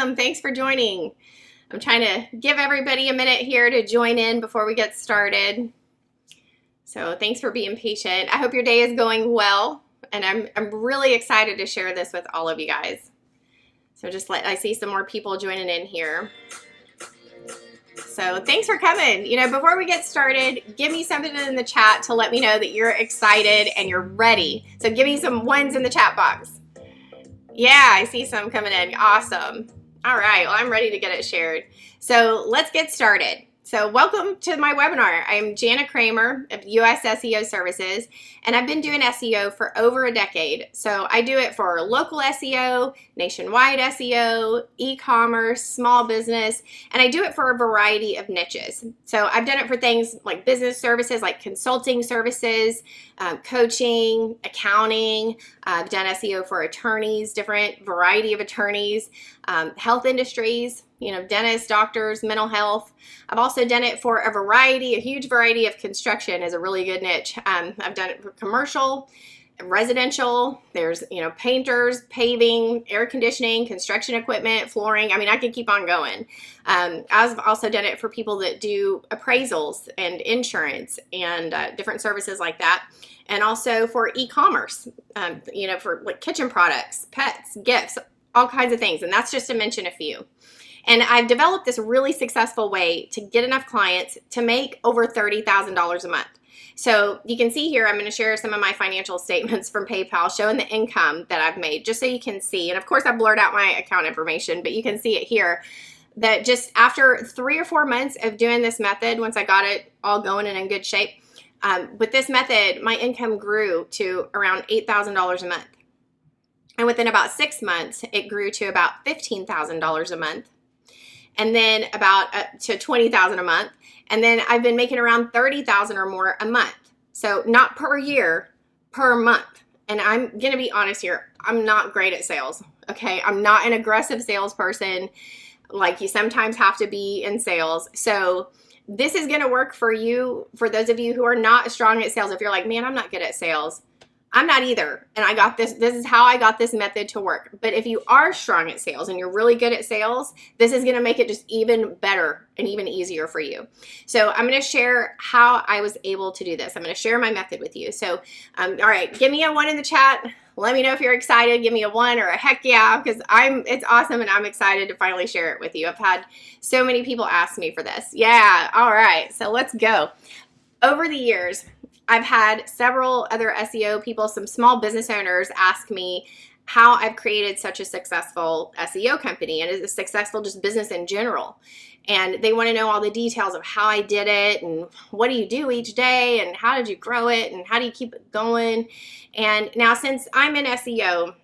Welcome. Thanks for joining. I'm trying to give everybody a minute here to join in before we get started. So thanks for being patient. I hope your day is going well, and I'm really excited to share this with all of you guys. So I see some more people joining in here. So thanks for coming. Before we get started, give me something in the chat to let me know that you're excited and you're ready. So give me some ones in the chat box. Yeah, I see some coming in. Awesome. All right, well, I'm ready to get it shared. So let's get started. So welcome to my webinar. I'm Jana Kramer of US SEO Services, and I've been doing SEO for over a decade. So I do it for local SEO, nationwide SEO, e-commerce, small business, and I do it for a variety of niches. So I've done it for things like business services, like consulting services, coaching, accounting. I've done SEO for attorneys, different variety of attorneys, health industries, dentists, doctors, mental health. I've also done it for a huge variety of construction is a really good niche. I've done it for commercial, residential. There's, painters, paving, air conditioning, construction equipment, flooring. I could keep on going. I've also done it for people that do appraisals and insurance and different services like that. And also for e-commerce, for like kitchen products, pets, gifts, all kinds of things. And that's just to mention a few. And I've developed this really successful way to get enough clients to make over $30,000 a month. So you can see here, I'm going to share some of my financial statements from PayPal showing the income that I've made, just so you can see. And of course, I blurred out my account information, but you can see it here that just after 3 or 4 months of doing this method, once I got it all going and in good shape, with this method, my income grew to around $8,000 a month. And within about 6 months, it grew to about $15,000 a month. And then about to $20,000 a month. And then I've been making around $30,000 or more a month. So not per year, per month. And I'm going to be honest here, I'm not great at sales, okay? I'm not an aggressive salesperson like you sometimes have to be in sales. So this is going to work for you, for those of you who are not strong at sales. If you're like, man, I'm not good at sales. I'm not either. And I got this is how I got this method to work. But if you are strong at sales and you're really good at sales, this is going to make it just even better and even easier for you. So I'm going to share how I was able to do this. I'm going to share my method with you. So, all right, give me a 1 in the chat. Let me know if you're excited. Give me a 1 or a heck yeah, because it's awesome and I'm excited to finally share it with you. I've had so many people ask me for this. Yeah, all right, so let's go. Over the years, I've had several other SEO people, some small business owners ask me how I've created such a successful SEO company and is a successful just business in general. And they want to know all the details of how I did it and what do you do each day and how did you grow it and how do you keep it going. And now since I'm in SEO,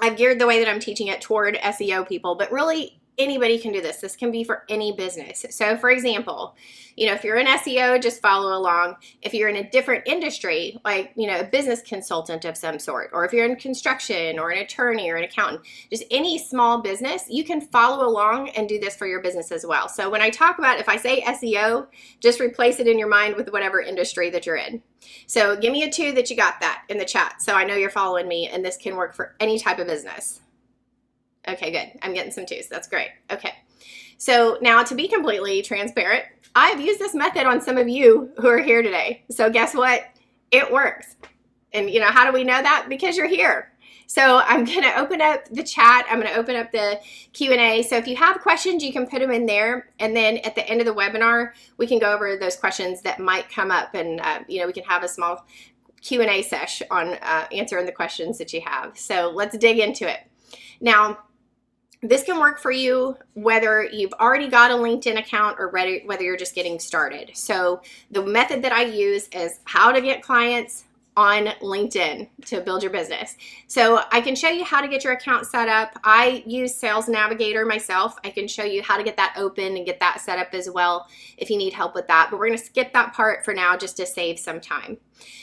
I've geared the way that I'm teaching it toward SEO people, but really anybody can do this. This can be for any business. So for example, if you're in SEO, just follow along. If you're in a different industry, like, a business consultant of some sort, or if you're in construction or an attorney or an accountant, just any small business, you can follow along and do this for your business as well. So when I talk about, if I say SEO, just replace it in your mind with whatever industry that you're in. So give me a 2 that you got that in the chat. So I know you're following me and this can work for any type of business. Okay, good. I'm getting some 2s. That's great. Okay. So now to be completely transparent, I've used this method on some of you who are here today. So guess what? It works. And how do we know that? Because you're here. So I'm going to open up the chat. I'm going to open up the Q&A. So if you have questions, you can put them in there. And then at the end of the webinar, we can go over those questions that might come up. And, we can have a small Q&A session on answering the questions that you have. So let's dig into it. Now, this can work for you whether you've already got a LinkedIn account or whether you're just getting started. So the method that I use is how to get clients on LinkedIn to build your business. So I can show you how to get your account set up. I use Sales Navigator myself. I can show you how to get that open and get that set up as well if you need help with that. But we're going to skip that part for now just to save some time.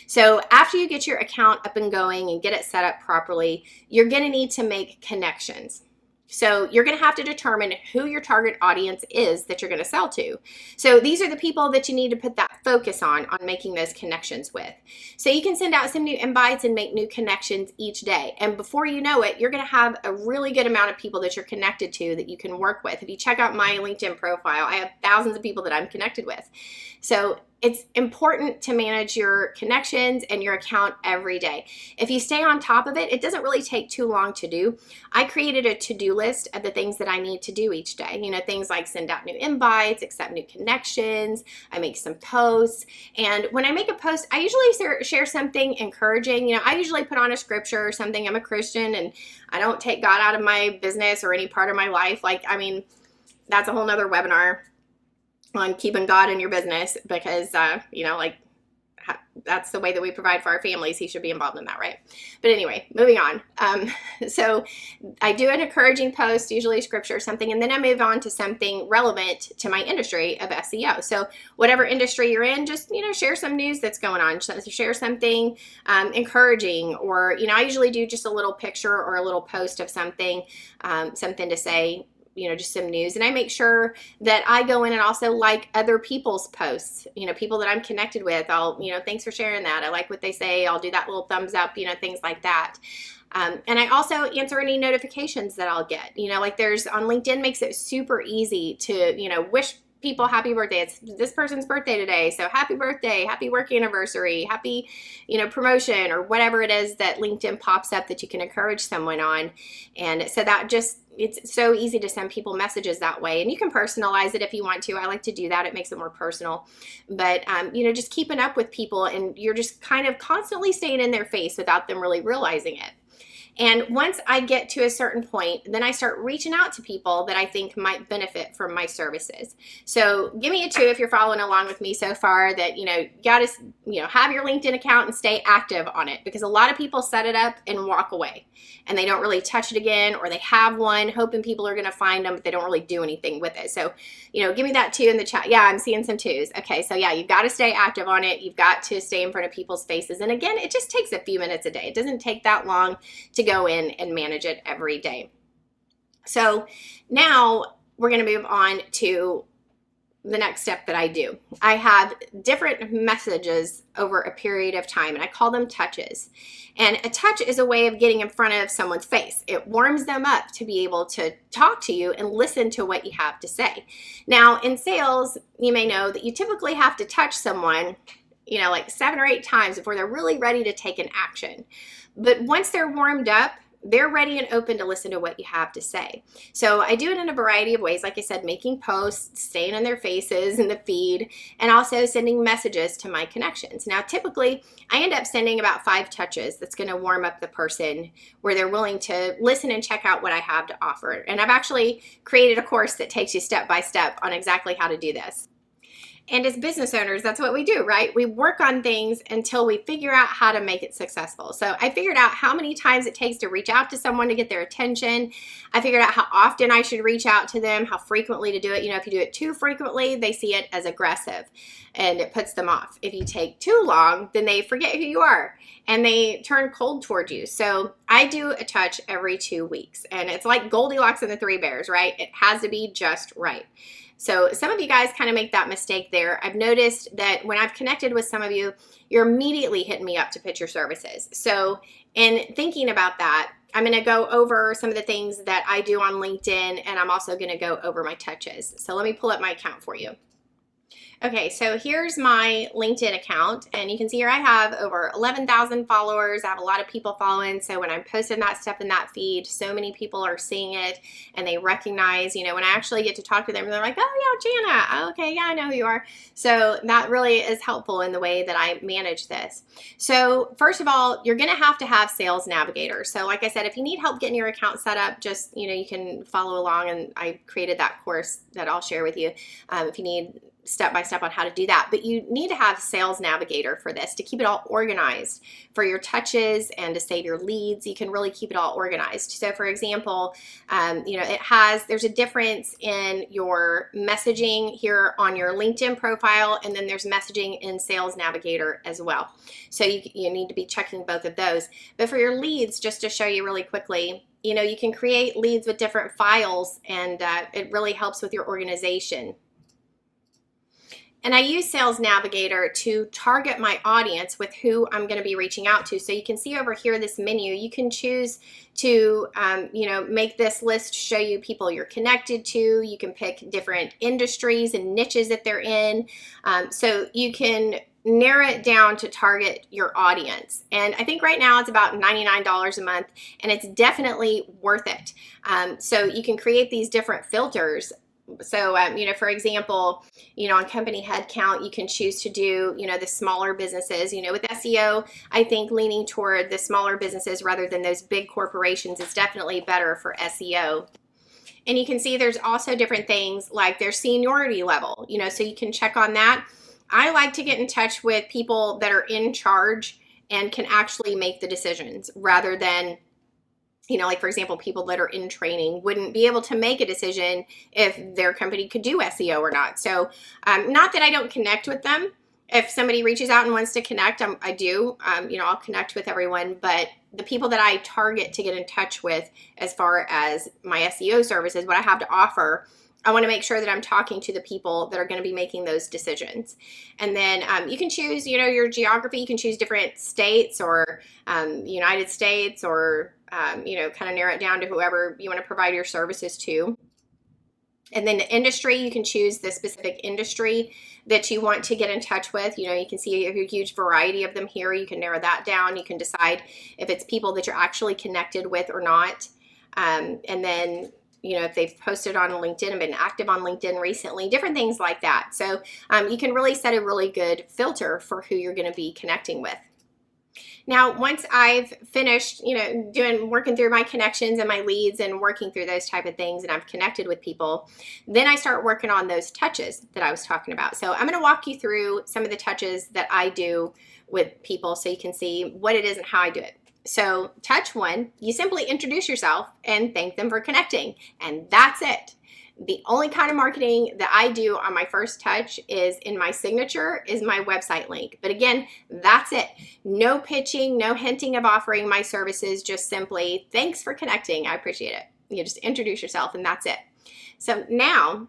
So after you get your account up and going and get it set up properly, you're going to need to make connections. So you're going to have to determine who your target audience is that you're going to sell to. So these are the people that you need to put that focus on making those connections with. So you can send out some new invites and make new connections each day. And before you know it, you're going to have a really good amount of people that you're connected to that you can work with. If you check out my LinkedIn profile, I have thousands of people that I'm connected with. So it's important to manage your connections and your account every day. If you stay on top of it, it doesn't really take too long to do. I created a to-do list of the things that I need to do each day. You know, things like send out new invites, accept new connections, I make some posts. And when I make a post, I usually share something encouraging. You know, I usually put on a scripture or something. I'm a Christian and I don't take God out of my business or any part of my life. Like, I mean, that's a whole nother webinar on keeping God in your business because, you know, like that's the way that we provide for our families. He should be involved in that, right? But anyway, moving on. So I do an encouraging post, usually scripture or something, and then I move on to something relevant to my industry of SEO. So whatever industry you're in, just, you know, share some news that's going on. Share something encouraging, or, you know, I usually do just a little picture or a little post of something, something to say, you know, just some news. And I make sure that I go in and also like other people's posts, you know, people that I'm connected with. I'll, you know, thanks for sharing that. I like what they say. I'll do that little thumbs up, you know, things like that. And I also answer any notifications that I'll get, you know, like there's on LinkedIn makes it super easy to, you know, wish people happy birthday. It's this person's birthday today. So happy birthday, happy work anniversary, happy, you know, promotion, or whatever it is that LinkedIn pops up that you can encourage someone on. And so that just, it's so easy to send people messages that way. And you can personalize it if you want to. I like to do that. It makes it more personal. But, you know, just keeping up with people, and you're just kind of constantly staying in their face without them really realizing it. And once I get to a certain point, then I start reaching out to people that I think might benefit from my services. So give me a 2 if you're following along with me so far, that, you know, you got to, you know, have your LinkedIn account and stay active on it, because a lot of people set it up and walk away and they don't really touch it again, or they have one hoping people are going to find them, but they don't really do anything with it. So, you know, give me that 2 in the chat. Yeah, I'm seeing some 2s. Okay, so yeah, you've got to stay active on it. You've got to stay in front of people's faces. And again, it just takes a few minutes a day. It doesn't take that long to go in and manage it every day. So now we're going to move on to the next step that I do. I have different messages over a period of time, and I call them touches. And a touch is a way of getting in front of someone's face. It warms them up to be able to talk to you and listen to what you have to say. Now, in sales, you may know that you typically have to touch someone, you know, like 7 or 8 times before they're really ready to take an action. But once they're warmed up, they're ready and open to listen to what you have to say. So I do it in a variety of ways. Like I said, making posts, staying in their faces in the feed, and also sending messages to my connections. Now, typically, I end up sending about 5 touches that's going to warm up the person, where they're willing to listen and check out what I have to offer. And I've actually created a course that takes you step by step on exactly how to do this. And as business owners, that's what we do, right? We work on things until we figure out how to make it successful. So I figured out how many times it takes to reach out to someone to get their attention. I figured out how often I should reach out to them, how frequently to do it. You know, if you do it too frequently, they see it as aggressive and it puts them off. If you take too long, then they forget who you are and they turn cold toward you. So I do a touch every 2 weeks, and it's like Goldilocks and the 3 Bears, right? It has to be just right. So some of you guys kind of make that mistake there. I've noticed that when I've connected with some of you, you're immediately hitting me up to pitch your services. So in thinking about that, I'm going to go over some of the things that I do on LinkedIn, and I'm also going to go over my touches. So let me pull up my account for you. Okay, so here's my LinkedIn account, and you can see here I have over 11,000 followers. I have a lot of people following, so when I'm posting that stuff in that feed, so many people are seeing it, and they recognize, you know, when I actually get to talk to them, they're like, oh yeah, Jana, oh, okay, yeah, I know who you are. So that really is helpful in the way that I manage this. So first of all, you're gonna have to have Sales Navigator. So like I said, if you need help getting your account set up, just, you know, you can follow along, and I created that course that I'll share with you if you need step-by-step on how to do that. But you need to have Sales Navigator for this to keep it all organized for your touches and to save your leads. You can really keep it all organized. So for example, you know, there's a difference in your messaging here on your LinkedIn profile, and then there's messaging in Sales Navigator as well. So you need to be checking both of those. But for your leads, just to show you really quickly, You know, you can create leads with different files, and it really helps with your organization. And I use Sales Navigator to target my audience with who I'm going to be reaching out to. So you can see over here this menu, you can choose to you know, make this list show you people you're connected to. You can pick different industries and niches that they're in. So you can narrow it down to target your audience. And I think right now it's about $99 a month, and it's definitely worth it. So you can create these different filters. So, you know, for example, you know, on company headcount, you can choose to do, you know, the smaller businesses. You know, with SEO, I think leaning toward the smaller businesses rather than those big corporations is definitely better for SEO. And you can see there's also different things like their seniority level, you know, so you can check on that. I like to get in touch with people that are in charge and can actually make the decisions rather than, you know, like for example, people that are in training wouldn't be able to make a decision if their company could do SEO or not. So not that I don't connect with them. If somebody reaches out and wants to connect, I do, you know, I'll connect with everyone. But the people that I target to get in touch with as far as my SEO services, what I have to offer, I want to make sure that I'm talking to the people that are going to be making those decisions. And then you can choose, you know, your geography. You can choose different states or United States or, you know, kind of narrow it down to whoever you want to provide your services to. And then the industry, you can choose the specific industry that you want to get in touch with. You know, you can see a huge variety of them here. You can narrow that down. You can decide if it's people that you're actually connected with or not. And then, you know, if they've posted on LinkedIn and been active on LinkedIn recently, different things like that. So you can really set a really good filter for who you're going to be connecting with. Now, once I've finished, you know, working through my connections and my leads and working through those type of things, and I've connected with people, then I start working on those touches that I was talking about. So I'm going to walk you through some of the touches that I do with people so you can see what it is and how I do it. So touch 1, you simply introduce yourself and thank them for connecting, and that's it. The only kind of marketing that I do on my first touch is in my signature is my website link. But again, that's it. No pitching, no hinting of offering my services, just simply thanks for connecting. I appreciate it. You just introduce yourself and that's it. So now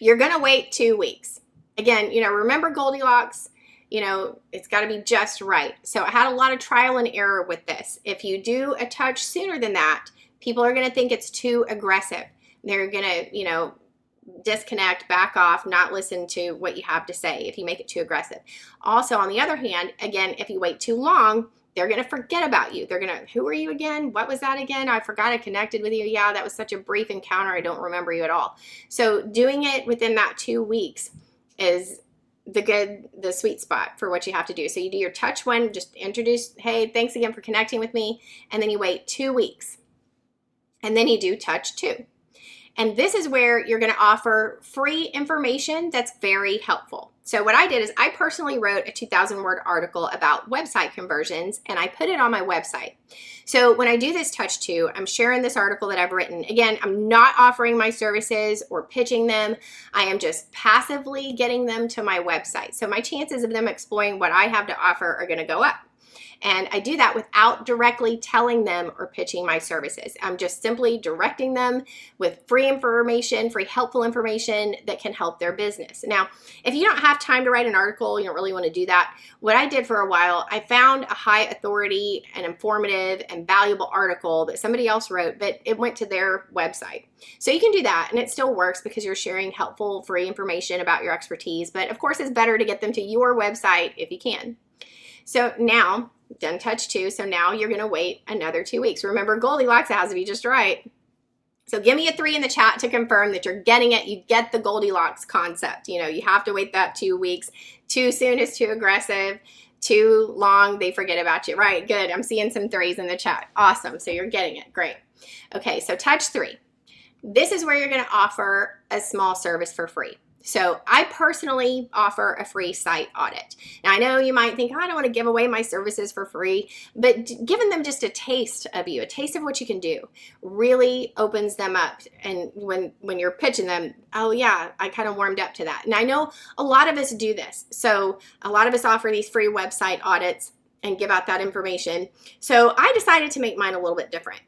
you're going to wait 2 weeks. Again, you know, remember Goldilocks. You know, it's got to be just right. So I had a lot of trial and error with this. If you do a touch sooner than that, people are going to think it's too aggressive. They're going to, you know, disconnect, back off, not listen to what you have to say if you make it too aggressive. Also, on the other hand, again, if you wait too long, they're going to forget about you. They're going to, who are you again? What was that again? I forgot I connected with you. Yeah, that was such a brief encounter. I don't remember you at all. So doing it within that 2 weeks is the sweet spot for what you have to do. So you do your touch 1, just introduce, hey, thanks again for connecting with me. And then you wait 2 weeks. And then you do touch 2. And this is where you're going to offer free information that's very helpful. So what I did is I personally wrote a 2,000-word article about website conversions, and I put it on my website. So when I do this touch 2, I'm sharing this article that I've written. Again, I'm not offering my services or pitching them. I am just passively getting them to my website. So my chances of them exploring what I have to offer are going to go up. And I do that without directly telling them or pitching my services. I'm just simply directing them with free information, free helpful information that can help their business. Now, if you don't have time to write an article, you don't really want to do that, what I did for a while, I found a high authority and informative and valuable article that somebody else wrote, but it went to their website. So you can do that, and it still works because you're sharing helpful, free information about your expertise. But of course, it's better to get them to your website if you can. So now, done touch 2, so now you're going to wait another 2 weeks. Remember, Goldilocks, it has to be just right. So give me a 3 in the chat to confirm that you're getting it. You get the Goldilocks concept. You know, you have to wait that 2 weeks. Too soon is too aggressive. Too long, they forget about you. Right, good. I'm seeing some 3s in the chat. Awesome. So you're getting it. Great. Okay, so touch 3. This is where you're going to offer a small service for free. So I personally offer a free site audit. Now I know you might think, oh, I don't want to give away my services for free, but giving them just a taste of you, a taste of what you can do, really opens them up. And when you're pitching them, oh yeah, I kind of warmed up to that. And I know a lot of us do this. So a lot of us offer these free website audits and give out that information. So I decided to make mine a little bit different.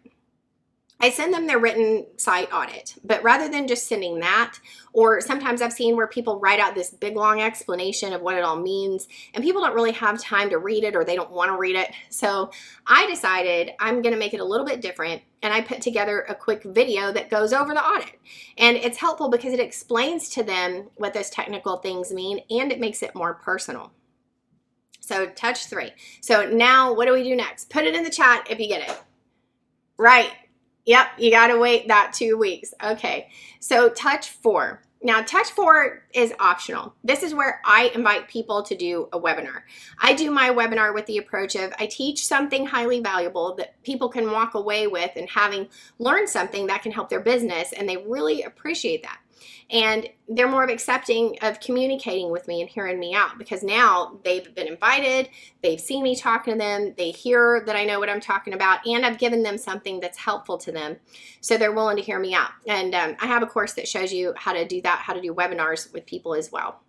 I send them their written site audit, but rather than just sending that, or sometimes I've seen where people write out this big long explanation of what it all means, and people don't really have time to read it or they don't want to read it. So I decided I'm going to make it a little bit different, and I put together a quick video that goes over the audit. And it's helpful because it explains to them what those technical things mean, and it makes it more personal. So touch 3. So now what do we do next? Put it in the chat if you get it. Right. Yep, you got to wait that 2 weeks. Okay, so touch 4. Now, touch 4 is optional. This is where I invite people to do a webinar. I do my webinar with the approach of I teach something highly valuable that people can walk away with and having learned something that can help their business, and they really appreciate that. And they're more accepting of communicating with me and hearing me out because now they've been invited, they've seen me talking to them, they hear that I know what I'm talking about, and I've given them something that's helpful to them. So they're willing to hear me out. And I have a course that shows you how to do that, how to do webinars with people as well.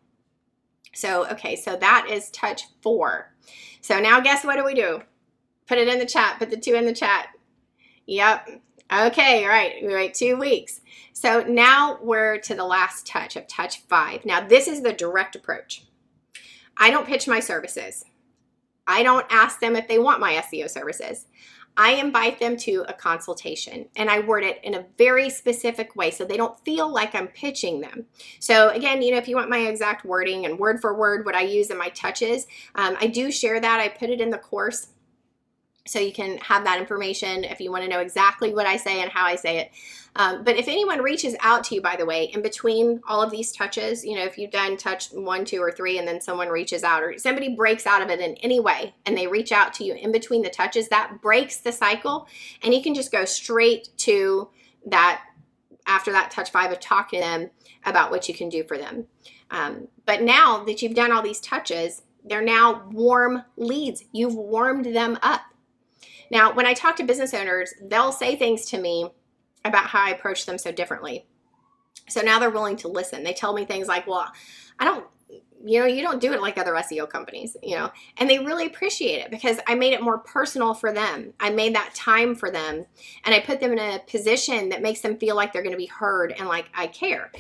So, okay, so that is touch 4. So now guess what do? Put it in the chat, put the 2 in the chat. Yep. Okay, all right, we wait 2 weeks. So now we're to the last touch of touch 5. Now this is the direct approach. I don't pitch my services. I don't ask them if they want my SEO services. I invite them to a consultation, and I word it in a very specific way so they don't feel like I'm pitching them. So again, you know, if you want my exact wording and word for word what I use in my touches, I do share that. I put it in the course. So you can have that information if you want to know exactly what I say and how I say it. But if anyone reaches out to you, by the way, in between all of these touches, you know, if you've done touch 1, 2, or 3, and then someone reaches out or somebody breaks out of it in any way and they reach out to you in between the touches, that breaks the cycle. And you can just go straight to that after that touch 5 of talking to them about what you can do for them. But now that you've done all these touches, they're now warm leads. You've warmed them up. Now, when I talk to business owners, they'll say things to me about how I approach them so differently. So now they're willing to listen. They tell me things like, well, you don't do it like other SEO companies, and they really appreciate it because I made it more personal for them. I made that time for them, and I put them in a position that makes them feel like they're going to be heard and like I care.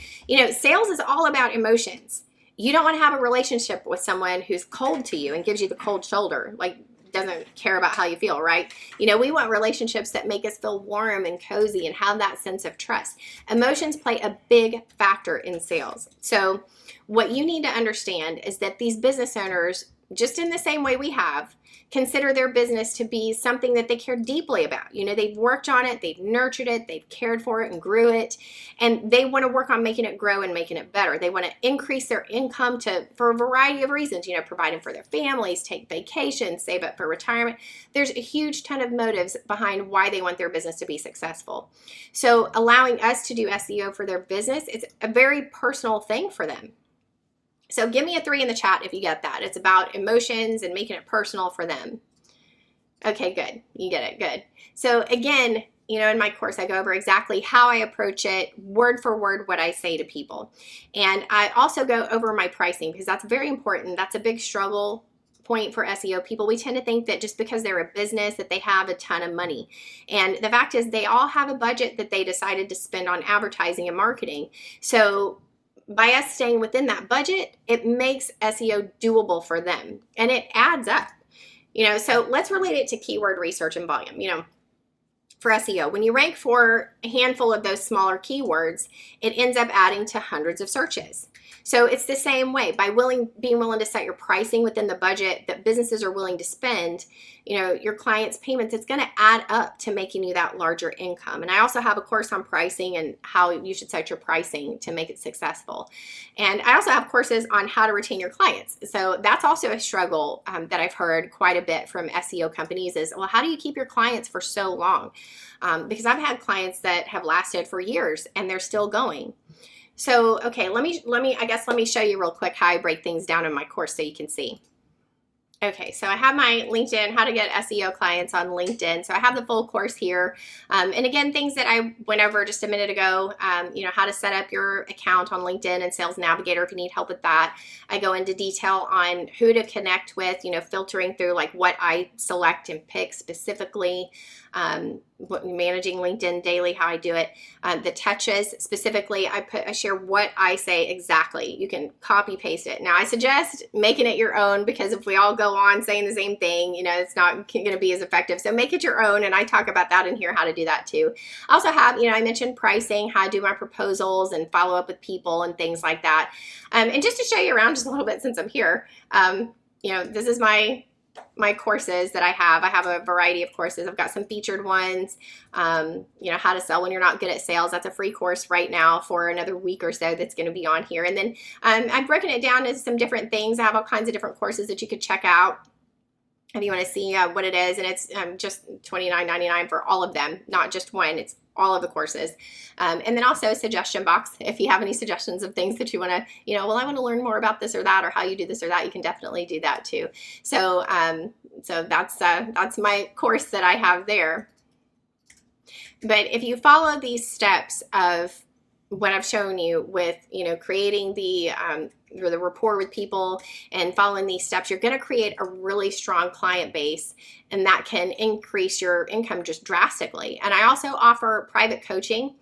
Sales is all about emotions. You don't want to have a relationship with someone who's cold to you and gives you the cold shoulder, like doesn't care about how you feel, right? We want relationships that make us feel warm and cozy and have that sense of trust. Emotions play a big factor in sales. So what you need to understand is that these business owners, just in the same way we have, consider their business to be something that they care deeply about. They've worked on it, they've nurtured it, they've cared for it and grew it, and they want to work on making it grow and making it better. They want to increase their income for a variety of reasons, providing for their families, take vacations, save up for retirement. There's a huge ton of motives behind why they want their business to be successful. So allowing us to do SEO for their business, it's a very personal thing for them. So give me a 3 in the chat if you get that. It's about emotions and making it personal for them. Okay, good. You get it. Good. So again, in my course, I go over exactly how I approach it, word for word, what I say to people. And I also go over my pricing because that's very important. That's a big struggle point for SEO people. We tend to think that just because they're a business that they have a ton of money. And the fact is they all have a budget that they decided to spend on advertising and marketing. So by us staying within that budget, it makes SEO doable for them, and it adds up. So let's relate it to keyword research and volume. For SEO, when you rank for a handful of those smaller keywords, it ends up adding to hundreds of searches. So it's the same way. By being willing to set your pricing within the budget that businesses are willing to spend, your clients' payments, it's going to add up to making you that larger income. And I also have a course on pricing and how you should set your pricing to make it successful. And I also have courses on how to retain your clients. So that's also a struggle that I've heard quite a bit from SEO companies is, well, how do you keep your clients for so long? Because I've had clients that have lasted for years and they're still going. So, okay, let me show you real quick how I break things down in my course so you can see. Okay, so I have my LinkedIn, how to get SEO clients on LinkedIn. So I have the full course here. And again, things that I went over just a minute ago, how to set up your account on LinkedIn and Sales Navigator if you need help with that. I go into detail on who to connect with, filtering through like what I select and pick specifically. managing LinkedIn daily, how I do it. The touches specifically, I share what I say exactly. You can copy paste it. Now I suggest making it your own, because if we all go on saying the same thing, it's not going to be as effective. So make it your own, and I talk about that in here, how to do that too. I also have, I mentioned pricing, how I do my proposals and follow up with people and things like that. And just to show you around just a little bit since I'm here, this is my courses that I have. I have a variety of courses. I've got some featured ones, how to sell when you're not good at sales. That's a free course right now for another week or so that's going to be on here. And then I've broken it down into some different things. I have all kinds of different courses that you could check out if you want to see what it is. And it's just $29.99 for all of them, not just one. It's all of the courses. And then also a suggestion box. If you have any suggestions of things that you want to, I want to learn more about this or that, or how you do this or that, you can definitely do that too. So, so that's my course that I have there. But if you follow these steps of what I've shown you with, creating the rapport with people and following these steps, you're going to create a really strong client base, and that can increase your income just drastically. And I also offer private coaching.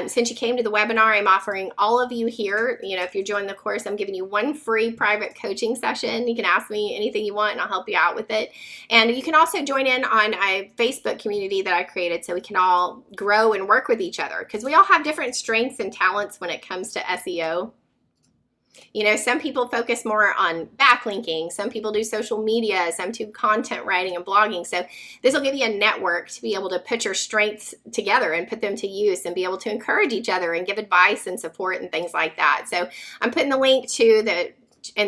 Since you came to the webinar, I'm offering all of you here, if you join the course, I'm giving you one free private coaching session. You can ask me anything you want and I'll help you out with it. And you can also join in on a Facebook community that I created so we can all grow and work with each other, because we all have different strengths and talents when it comes to SEO. Some people focus more on backlinking, some people do social media, some do content writing and blogging. So this will give you a network to be able to put your strengths together and put them to use and be able to encourage each other and give advice and support and things like that. So I'm putting the link in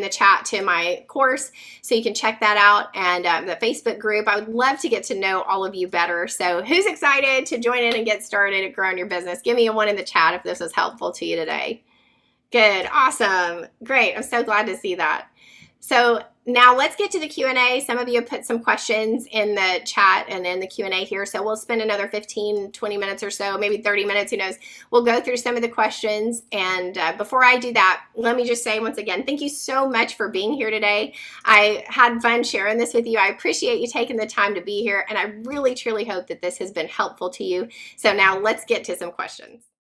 the chat to my course, so you can check that out, and the Facebook group. I would love to get to know all of you better. So who's excited to join in and get started at growing your business? Give me a 1 in the chat if this was helpful to you today. Good. Awesome. Great. I'm so glad to see that. So now let's get to the Q&A. Some of you have put some questions in the chat and in the Q&A here. So we'll spend another 15, 20 minutes or so, maybe 30 minutes, who knows. We'll go through some of the questions. And before I do that, let me just say once again, thank you so much for being here today. I had fun sharing this with you. I appreciate you taking the time to be here. And I really, truly hope that this has been helpful to you. So now let's get to some questions.